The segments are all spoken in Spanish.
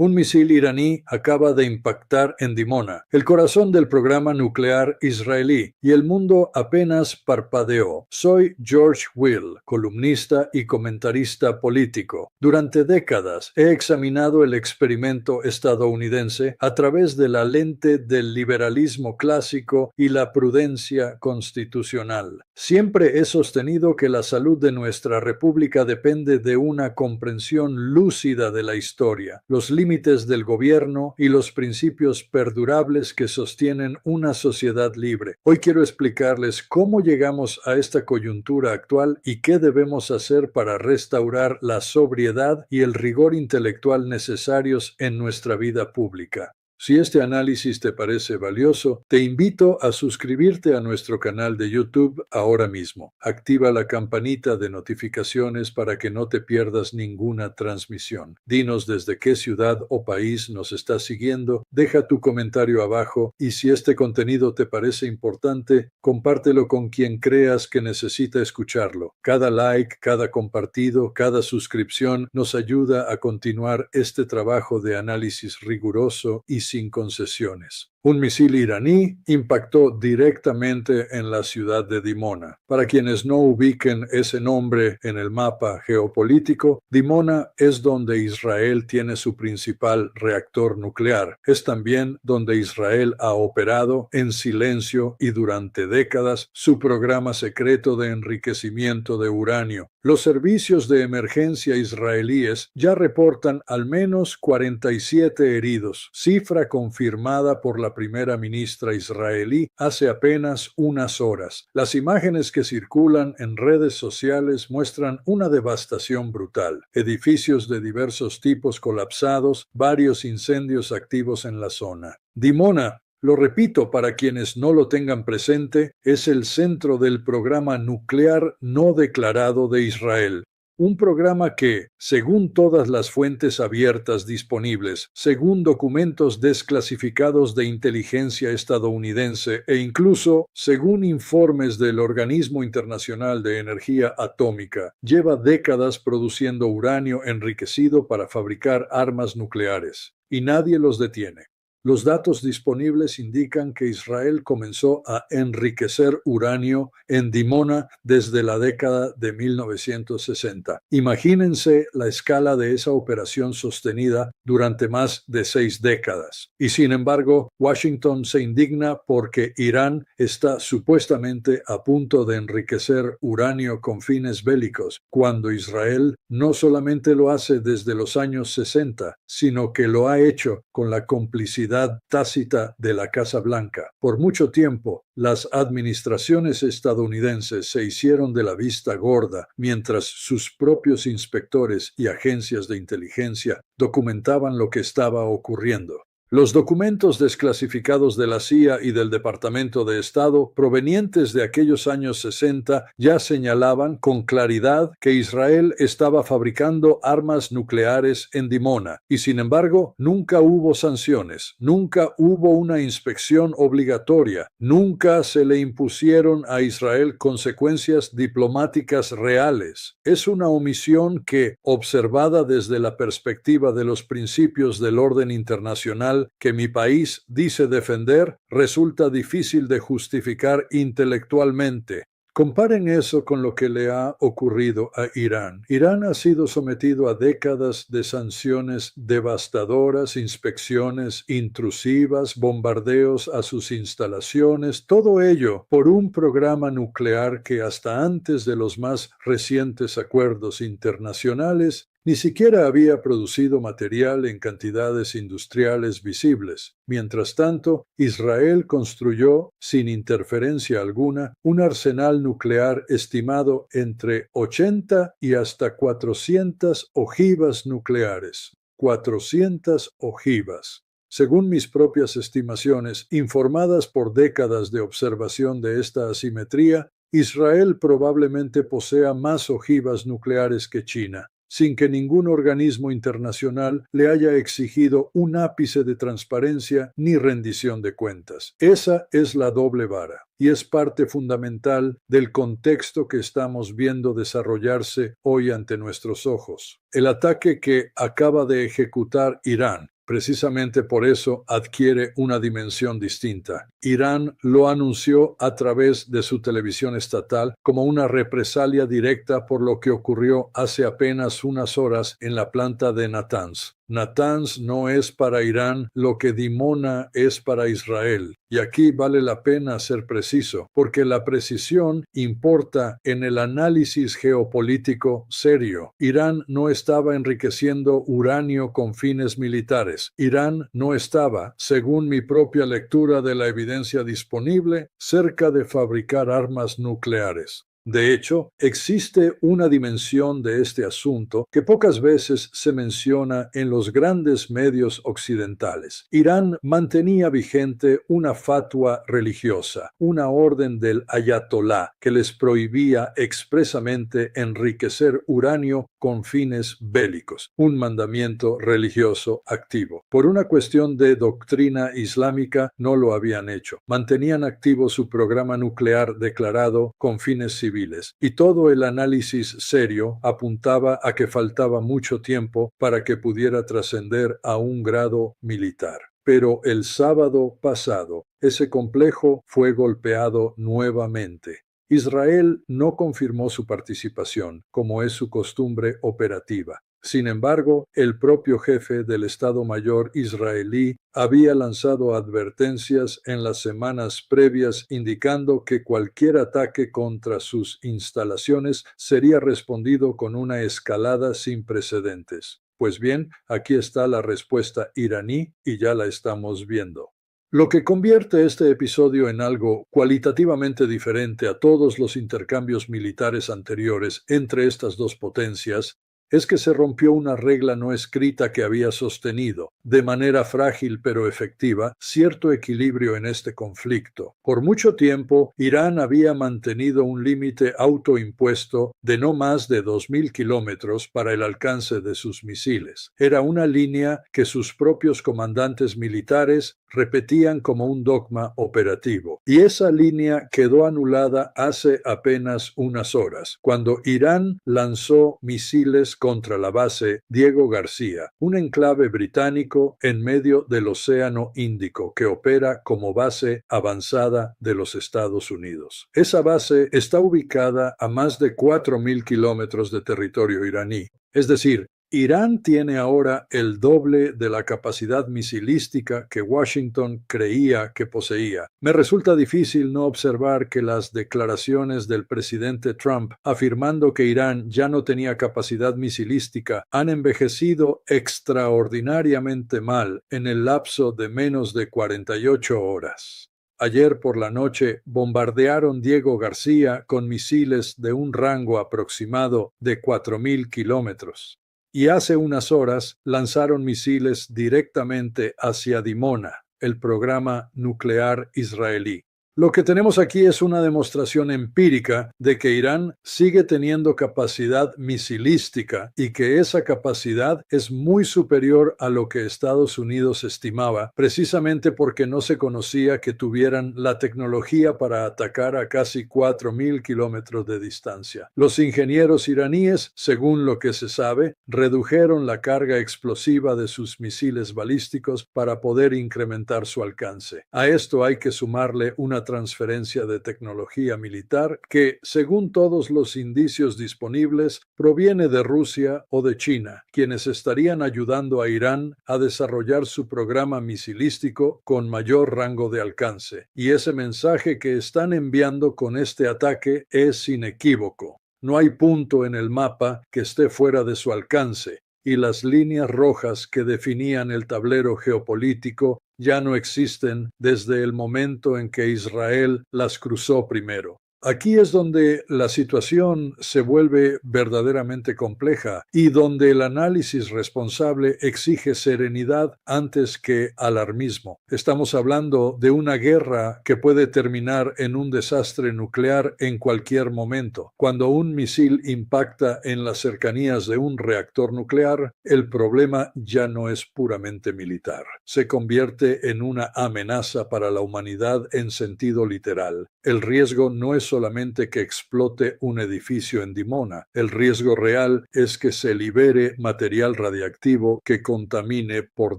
Un misil iraní acaba de impactar en Dimona, el corazón del programa nuclear israelí, y el mundo apenas parpadeó. Soy George Will, columnista y comentarista político. Durante décadas he examinado el experimento estadounidense a través de la lente del liberalismo clásico y la prudencia constitucional. Siempre he sostenido que la salud de nuestra república depende de una comprensión lúcida de la historia, los límites del gobierno y los principios perdurables que sostienen una sociedad libre. Hoy quiero explicarles cómo llegamos a esta coyuntura actual y qué debemos hacer para restaurar la sobriedad y el rigor intelectual necesarios en nuestra vida pública. Si este análisis te parece valioso, te invito a suscribirte a nuestro canal de YouTube ahora mismo. Activa la campanita de notificaciones para que no te pierdas ninguna transmisión. Dinos desde qué ciudad o país nos estás siguiendo, deja tu comentario abajo y si este contenido te parece importante, compártelo con quien creas que necesita escucharlo. Cada like, cada compartido, cada suscripción nos ayuda a continuar este trabajo de análisis riguroso y sin concesiones. Un misil iraní impactó directamente en la ciudad de Dimona. Para quienes no ubiquen ese nombre en el mapa geopolítico, Dimona es donde Israel tiene su principal reactor nuclear. Es también donde Israel ha operado en silencio y durante décadas su programa secreto de enriquecimiento de uranio. Los servicios de emergencia israelíes ya reportan al menos 47 heridos, cifra confirmada por la primera ministra israelí hace apenas unas horas. Las imágenes que circulan en redes sociales muestran una devastación brutal. Edificios de diversos tipos colapsados, varios incendios activos en la zona. Dimona, lo repito para quienes no lo tengan presente, es el centro del programa nuclear no declarado de Israel. Un programa que, según todas las fuentes abiertas disponibles, según documentos desclasificados de inteligencia estadounidense e incluso según informes del Organismo Internacional de Energía Atómica, lleva décadas produciendo uranio enriquecido para fabricar armas nucleares. Y nadie los detiene. Los datos disponibles indican que Israel comenzó a enriquecer uranio en Dimona desde la década de 1960. Imagínense la escala de esa operación sostenida durante más de 6 décadas. Y sin embargo, Washington se indigna porque Irán está supuestamente a punto de enriquecer uranio con fines bélicos, cuando Israel no solamente lo hace desde los años 60, sino que lo ha hecho con la complicidad tácita de la Casa Blanca. Por mucho tiempo, las administraciones estadounidenses se hicieron de la vista gorda, mientras sus propios inspectores y agencias de inteligencia documentaban lo que estaba ocurriendo. Los documentos desclasificados de la CIA y del Departamento de Estado provenientes de aquellos años 60 ya señalaban con claridad que Israel estaba fabricando armas nucleares en Dimona y sin embargo nunca hubo sanciones, nunca hubo una inspección obligatoria, nunca se le impusieron a Israel consecuencias diplomáticas reales. Es una omisión que, observada desde la perspectiva de los principios del orden internacional, que mi país dice defender, resulta difícil de justificar intelectualmente. Comparen eso con lo que le ha ocurrido a Irán. Irán ha sido sometido a décadas de sanciones devastadoras, inspecciones intrusivas, bombardeos a sus instalaciones, todo ello por un programa nuclear que hasta antes de los más recientes acuerdos internacionales ni siquiera había producido material en cantidades industriales visibles. Mientras tanto, Israel construyó, sin interferencia alguna, un arsenal nuclear estimado entre 80 y hasta 400 ojivas nucleares. 400 ojivas. Según mis propias estimaciones, informadas por décadas de observación de esta asimetría, Israel probablemente posea más ojivas nucleares que China. sin que ningún organismo internacional le haya exigido un ápice de transparencia ni rendición de cuentas. Esa es la doble vara y es parte fundamental del contexto que estamos viendo desarrollarse hoy ante nuestros ojos. El ataque que acaba de ejecutar Irán, precisamente por eso adquiere una dimensión distinta. Irán lo anunció a través de su televisión estatal como una represalia directa por lo que ocurrió hace apenas unas horas en la planta de Natanz. Natanz no es para Irán lo que Dimona es para Israel. Y aquí vale la pena ser preciso, porque la precisión importa en el análisis geopolítico serio. Irán no estaba enriqueciendo uranio con fines militares. Irán no estaba, según mi propia lectura de la evidencia disponible, cerca de fabricar armas nucleares. De hecho, existe una dimensión de este asunto que pocas veces se menciona en los grandes medios occidentales. Irán mantenía vigente una fatua religiosa, una orden del ayatolá que les prohibía expresamente enriquecer uranio con fines bélicos, un mandamiento religioso activo. Por una cuestión de doctrina islámica no lo habían hecho. Mantenían activo su programa nuclear declarado con fines civiles. Y todo el análisis serio apuntaba a que faltaba mucho tiempo para que pudiera trascender a un grado militar. Pero el sábado pasado, ese complejo fue golpeado nuevamente. Israel no confirmó su participación, como es su costumbre operativa. Sin embargo, el propio jefe del Estado Mayor israelí había lanzado advertencias en las semanas previas indicando que cualquier ataque contra sus instalaciones sería respondido con una escalada sin precedentes. Pues bien, aquí está la respuesta iraní y ya la estamos viendo. Lo que convierte este episodio en algo cualitativamente diferente a todos los intercambios militares anteriores entre estas dos potencias es que se rompió una regla no escrita que había sostenido, de manera frágil pero efectiva, cierto equilibrio en este conflicto. Por mucho tiempo, Irán había mantenido un límite autoimpuesto de no más de 2.000 kilómetros para el alcance de sus misiles. Era una línea que sus propios comandantes militares repetían como un dogma operativo. Y esa línea quedó anulada hace apenas unas horas, cuando Irán lanzó misiles contra la base Diego García, un enclave británico en medio del Océano Índico que opera como base avanzada de los Estados Unidos. Esa base está ubicada a más de 4.000 kilómetros de territorio iraní, es decir, Irán tiene ahora el doble de la capacidad misilística que Washington creía que poseía. Me resulta difícil no observar que las declaraciones del presidente Trump afirmando que Irán ya no tenía capacidad misilística han envejecido extraordinariamente mal en el lapso de menos de 48 horas. Ayer por la noche bombardearon Diego García con misiles de un rango aproximado de 4.000 kilómetros. Y hace unas horas lanzaron misiles directamente hacia Dimona, el programa nuclear israelí. Lo que tenemos aquí es una demostración empírica de que Irán sigue teniendo capacidad misilística y que esa capacidad es muy superior a lo que Estados Unidos estimaba, precisamente porque no se conocía que tuvieran la tecnología para atacar a casi 4.000 kilómetros de distancia. Los ingenieros iraníes, según lo que se sabe, redujeron la carga explosiva de sus misiles balísticos para poder incrementar su alcance. A esto hay que sumarle una transferencia de tecnología militar que, según todos los indicios disponibles, proviene de Rusia o de China, quienes estarían ayudando a Irán a desarrollar su programa misilístico con mayor rango de alcance. Y ese mensaje que están enviando con este ataque es inequívoco. No hay punto en el mapa que esté fuera de su alcance, y las líneas rojas que definían el tablero geopolítico ya no existen desde el momento en que Israel las cruzó primero. Aquí es donde la situación se vuelve verdaderamente compleja y donde el análisis responsable exige serenidad antes que alarmismo. Estamos hablando de una guerra que puede terminar en un desastre nuclear en cualquier momento. Cuando un misil impacta en las cercanías de un reactor nuclear, el problema ya no es puramente militar. Se convierte en una amenaza para la humanidad en sentido literal. El riesgo no es solamente que explote un edificio en Dimona. El riesgo real es que se libere material radiactivo que contamine por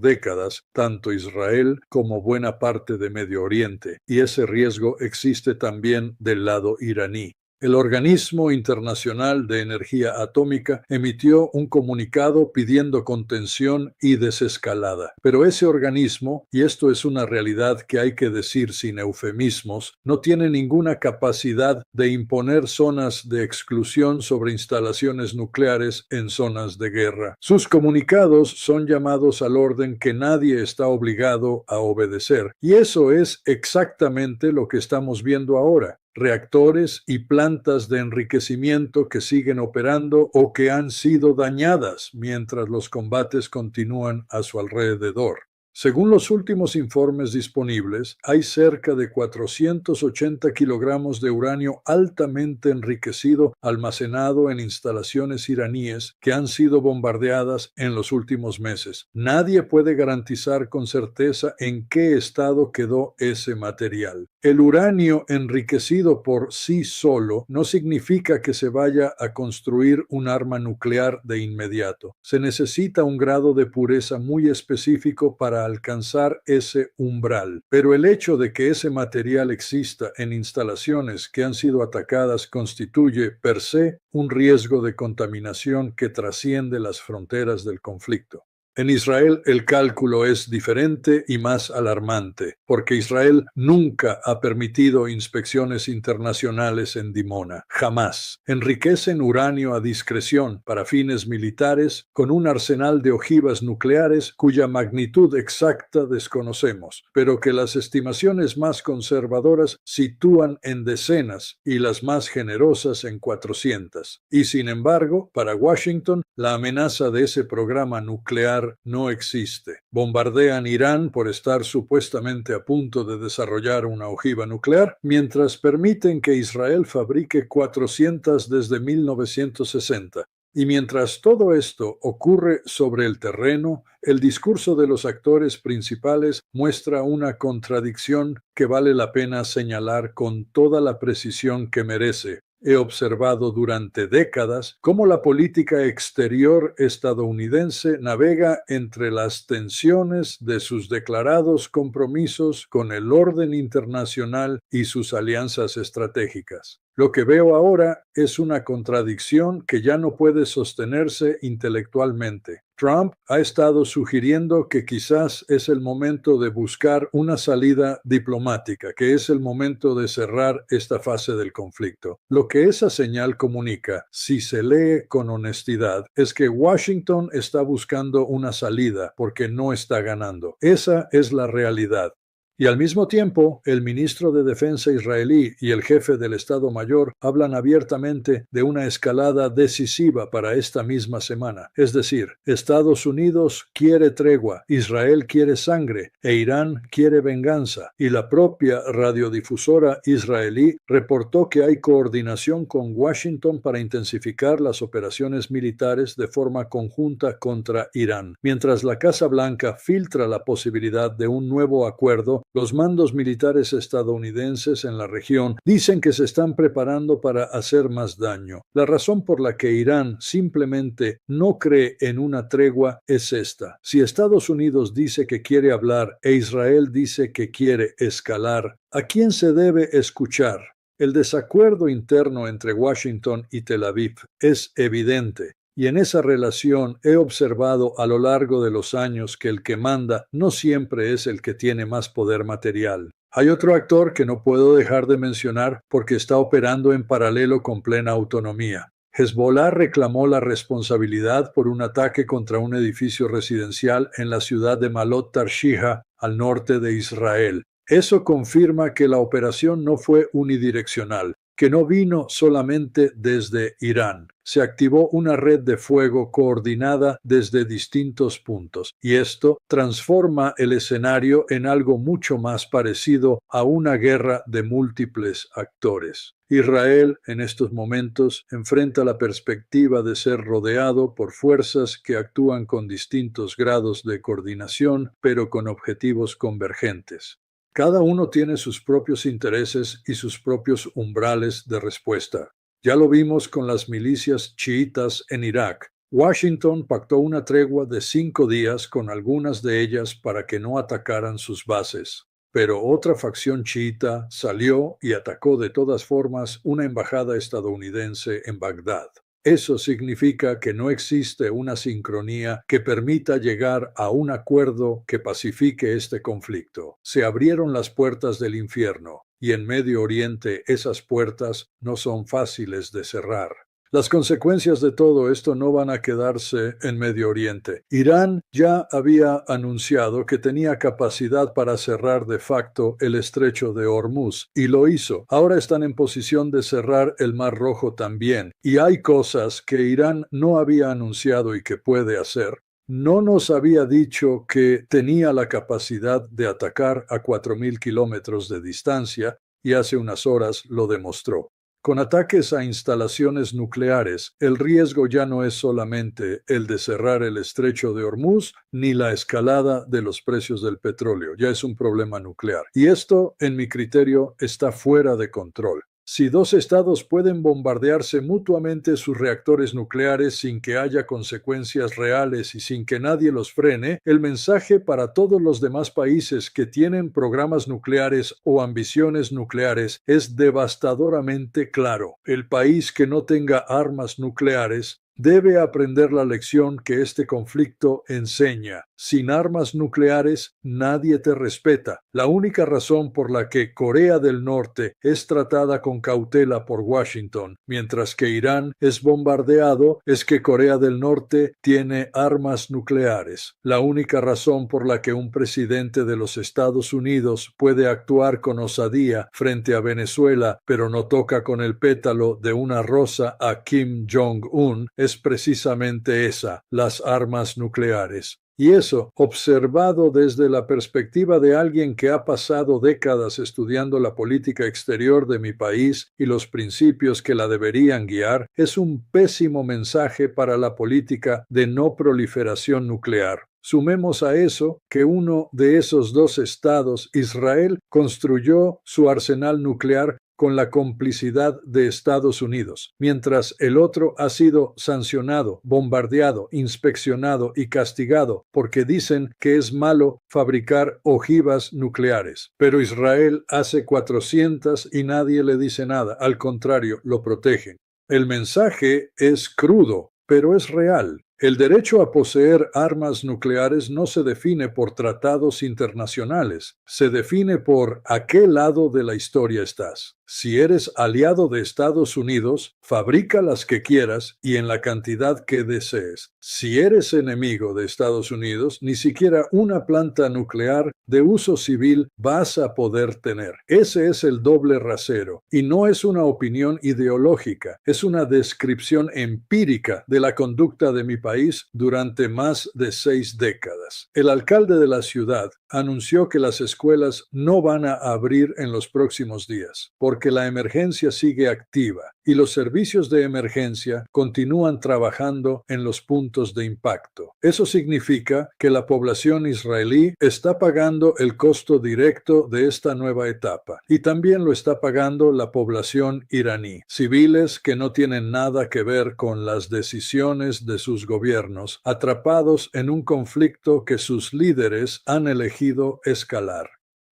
décadas tanto Israel como buena parte de Medio Oriente, y ese riesgo existe también del lado iraní. El Organismo Internacional de Energía Atómica emitió un comunicado pidiendo contención y desescalada. Pero ese organismo, y esto es una realidad que hay que decir sin eufemismos, no tiene ninguna capacidad de imponer zonas de exclusión sobre instalaciones nucleares en zonas de guerra. Sus comunicados son llamados al orden que nadie está obligado a obedecer. Y eso es exactamente lo que estamos viendo ahora. Reactores y plantas de enriquecimiento que siguen operando o que han sido dañadas mientras los combates continúan a su alrededor. Según los últimos informes disponibles, hay cerca de 480 kilogramos de uranio altamente enriquecido almacenado en instalaciones iraníes que han sido bombardeadas en los últimos meses. Nadie puede garantizar con certeza en qué estado quedó ese material. El uranio enriquecido por sí solo no significa que se vaya a construir un arma nuclear de inmediato. Se necesita un grado de pureza muy específico para alcanzar ese umbral. Pero el hecho de que ese material exista en instalaciones que han sido atacadas constituye per se un riesgo de contaminación que trasciende las fronteras del conflicto. En Israel el cálculo es diferente y más alarmante, porque Israel nunca ha permitido inspecciones internacionales en Dimona, jamás. Enriquecen uranio a discreción para fines militares con un arsenal de ojivas nucleares cuya magnitud exacta desconocemos, pero que las estimaciones más conservadoras sitúan en decenas y las más generosas en 400. Y sin embargo, para Washington, la amenaza de ese programa nuclear no existe. Bombardean Irán por estar supuestamente a punto de desarrollar una ojiva nuclear, mientras permiten que Israel fabrique 400 desde 1960. Y mientras todo esto ocurre sobre el terreno, el discurso de los actores principales muestra una contradicción que vale la pena señalar con toda la precisión que merece. He observado durante décadas cómo la política exterior estadounidense navega entre las tensiones de sus declarados compromisos con el orden internacional y sus alianzas estratégicas. Lo que veo ahora es una contradicción que ya no puede sostenerse intelectualmente. Trump ha estado sugiriendo que quizás es el momento de buscar una salida diplomática, que es el momento de cerrar esta fase del conflicto. Lo que esa señal comunica, si se lee con honestidad, es que Washington está buscando una salida porque no está ganando. Esa es la realidad. Y al mismo tiempo, el ministro de Defensa israelí y el jefe del Estado Mayor hablan abiertamente de una escalada decisiva para esta misma semana. Es decir, Estados Unidos quiere tregua, Israel quiere sangre e Irán quiere venganza. Y la propia radiodifusora israelí reportó que hay coordinación con Washington para intensificar las operaciones militares de forma conjunta contra Irán. Mientras la Casa Blanca filtra la posibilidad de un nuevo acuerdo, los mandos militares estadounidenses en la región dicen que se están preparando para hacer más daño. La razón por la que Irán simplemente no cree en una tregua es esta. Si Estados Unidos dice que quiere hablar e Israel dice que quiere escalar, ¿a quién se debe escuchar? El desacuerdo interno entre Washington y Tel Aviv es evidente. Y en esa relación he observado a lo largo de los años que el que manda no siempre es el que tiene más poder material. Hay otro actor que no puedo dejar de mencionar porque está operando en paralelo con plena autonomía. Hezbollah reclamó la responsabilidad por un ataque contra un edificio residencial en la ciudad de Malot Tarshiha, al norte de Israel. Eso confirma que la operación no fue unidireccional, que no vino solamente desde Irán. Se activó una red de fuego coordinada desde distintos puntos, y esto transforma el escenario en algo mucho más parecido a una guerra de múltiples actores. Israel, en estos momentos, enfrenta la perspectiva de ser rodeado por fuerzas que actúan con distintos grados de coordinación, pero con objetivos convergentes. Cada uno tiene sus propios intereses y sus propios umbrales de respuesta. Ya lo vimos con las milicias chiitas en Irak. Washington pactó una tregua de 5 días con algunas de ellas para que no atacaran sus bases. Pero otra facción chiita salió y atacó de todas formas una embajada estadounidense en Bagdad. Eso significa que no existe una sincronía que permita llegar a un acuerdo que pacifique este conflicto. Se abrieron las puertas del infierno, y en Medio Oriente esas puertas no son fáciles de cerrar. Las consecuencias de todo esto no van a quedarse en Medio Oriente. Irán ya había anunciado que tenía capacidad para cerrar de facto el estrecho de Hormuz, y lo hizo. Ahora están en posición de cerrar el Mar Rojo también, y hay cosas que Irán no había anunciado y que puede hacer. No nos había dicho que tenía la capacidad de atacar a 4.000 kilómetros de distancia, y hace unas horas lo demostró. Con ataques a instalaciones nucleares, el riesgo ya no es solamente el de cerrar el estrecho de Hormuz ni la escalada de los precios del petróleo, ya es un problema nuclear. Y esto, en mi criterio, está fuera de control. Si 2 estados pueden bombardearse mutuamente sus reactores nucleares sin que haya consecuencias reales y sin que nadie los frene, el mensaje para todos los demás países que tienen programas nucleares o ambiciones nucleares es devastadoramente claro. El país que no tenga armas nucleares debe aprender la lección que este conflicto enseña. Sin armas nucleares, nadie te respeta. La única razón por la que Corea del Norte es tratada con cautela por Washington, mientras que Irán es bombardeado, es que Corea del Norte tiene armas nucleares. La única razón por la que un presidente de los Estados Unidos puede actuar con osadía frente a Venezuela, pero no toca con el pétalo de una rosa a Kim Jong-un, es precisamente esa, las armas nucleares. Y eso, observado desde la perspectiva de alguien que ha pasado décadas estudiando la política exterior de mi país y los principios que la deberían guiar, es un pésimo mensaje para la política de no proliferación nuclear. Sumemos a eso que uno de esos 2 estados, Israel, construyó su arsenal nuclear con la complicidad de Estados Unidos, mientras el otro ha sido sancionado, bombardeado, inspeccionado y castigado porque dicen que es malo fabricar ojivas nucleares. Pero Israel hace 400 y nadie le dice nada, al contrario, lo protegen. El mensaje es crudo, pero es real. El derecho a poseer armas nucleares no se define por tratados internacionales, se define por a qué lado de la historia estás. Si eres aliado de Estados Unidos, fabrica las que quieras y en la cantidad que desees. Si eres enemigo de Estados Unidos, ni siquiera una planta nuclear de uso civil vas a poder tener. Ese es el doble rasero, y no es una opinión ideológica, es una descripción empírica de la conducta de mi país durante más de 6 décadas. El alcalde de la ciudad anunció que las escuelas no van a abrir en los próximos días, porque la emergencia sigue activa y los servicios de emergencia continúan trabajando en los puntos de impacto. Eso significa que la población israelí está pagando el costo directo de esta nueva etapa, y también lo está pagando la población iraní, civiles que no tienen nada que ver con las decisiones de sus gobiernos, atrapados en un conflicto que sus líderes han elegido escalar.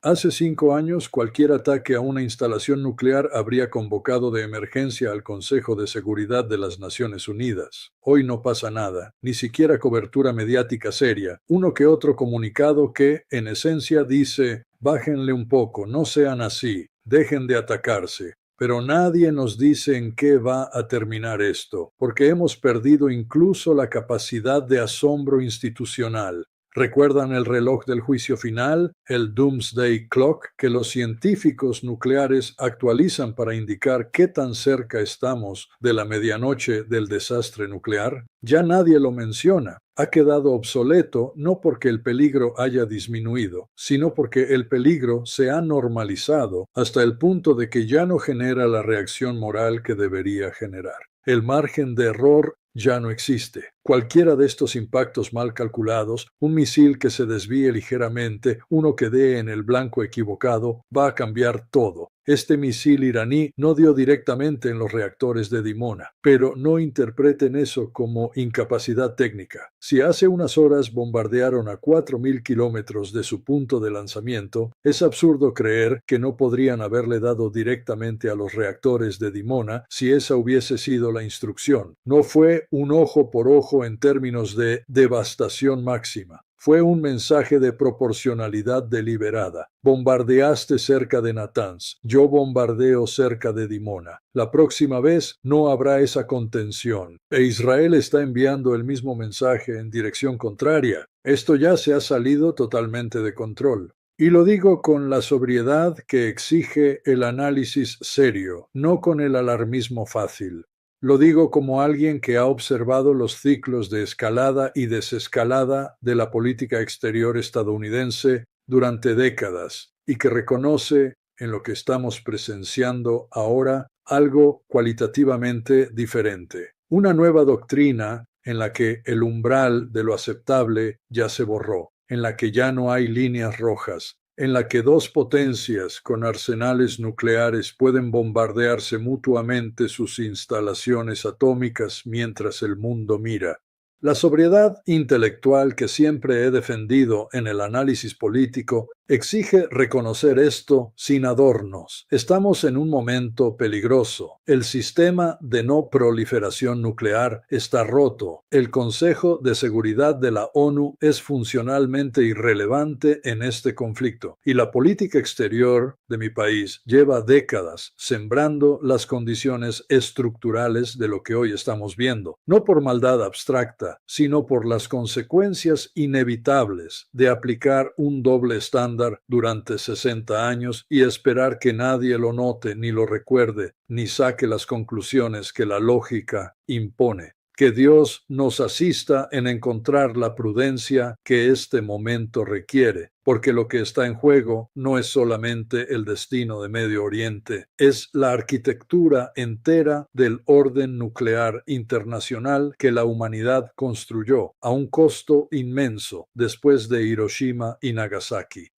Hace 5 años, cualquier ataque a una instalación nuclear habría convocado de emergencia al Consejo de Seguridad de las Naciones Unidas. Hoy no pasa nada, ni siquiera cobertura mediática seria, uno que otro comunicado que, en esencia, dice: bájenle un poco, no sean así, dejen de atacarse. Pero nadie nos dice en qué va a terminar esto, porque hemos perdido incluso la capacidad de asombro institucional. ¿Recuerdan el reloj del juicio final, el Doomsday Clock, que los científicos nucleares actualizan para indicar qué tan cerca estamos de la medianoche del desastre nuclear? Ya nadie lo menciona. Ha quedado obsoleto no porque el peligro haya disminuido, sino porque el peligro se ha normalizado hasta el punto de que ya no genera la reacción moral que debería generar. El margen de error ya no existe. Cualquiera de estos impactos mal calculados, un misil que se desvíe ligeramente, uno que dé en el blanco equivocado, va a cambiar todo. Este misil iraní no dio directamente en los reactores de Dimona, pero no interpreten eso como incapacidad técnica. Si hace unas horas bombardearon a 4.000 kilómetros de su punto de lanzamiento, es absurdo creer que no podrían haberle dado directamente a los reactores de Dimona si esa hubiese sido la instrucción. No fue un ojo por ojo en términos de devastación máxima. Fue un mensaje de proporcionalidad deliberada. Bombardeaste cerca de Natanz, yo bombardeo cerca de Dimona. La próxima vez no habrá esa contención. E Israel está enviando el mismo mensaje en dirección contraria. Esto ya se ha salido totalmente de control. Y lo digo con la sobriedad que exige el análisis serio, no con el alarmismo fácil. Lo digo como alguien que ha observado los ciclos de escalada y desescalada de la política exterior estadounidense durante décadas y que reconoce en lo que estamos presenciando ahora algo cualitativamente diferente. Una nueva doctrina en la que el umbral de lo aceptable ya se borró, en la que ya no hay líneas rojas, en la que dos potencias con arsenales nucleares pueden bombardearse mutuamente sus instalaciones atómicas mientras el mundo mira. La sobriedad intelectual que siempre he defendido en el análisis político exige reconocer esto sin adornos. Estamos en un momento peligroso. El sistema de no proliferación nuclear está roto. El Consejo de Seguridad de la ONU es funcionalmente irrelevante en este conflicto. Y la política exterior de mi país lleva décadas sembrando las condiciones estructurales de lo que hoy estamos viendo. No por maldad abstracta, sino por las consecuencias inevitables de aplicar un doble estándar durante 60 años y esperar que nadie lo note, ni lo recuerde, ni saque las conclusiones que la lógica impone. Que Dios nos asista en encontrar la prudencia que este momento requiere, porque lo que está en juego no es solamente el destino de Medio Oriente, es la arquitectura entera del orden nuclear internacional que la humanidad construyó a un costo inmenso después de Hiroshima y Nagasaki.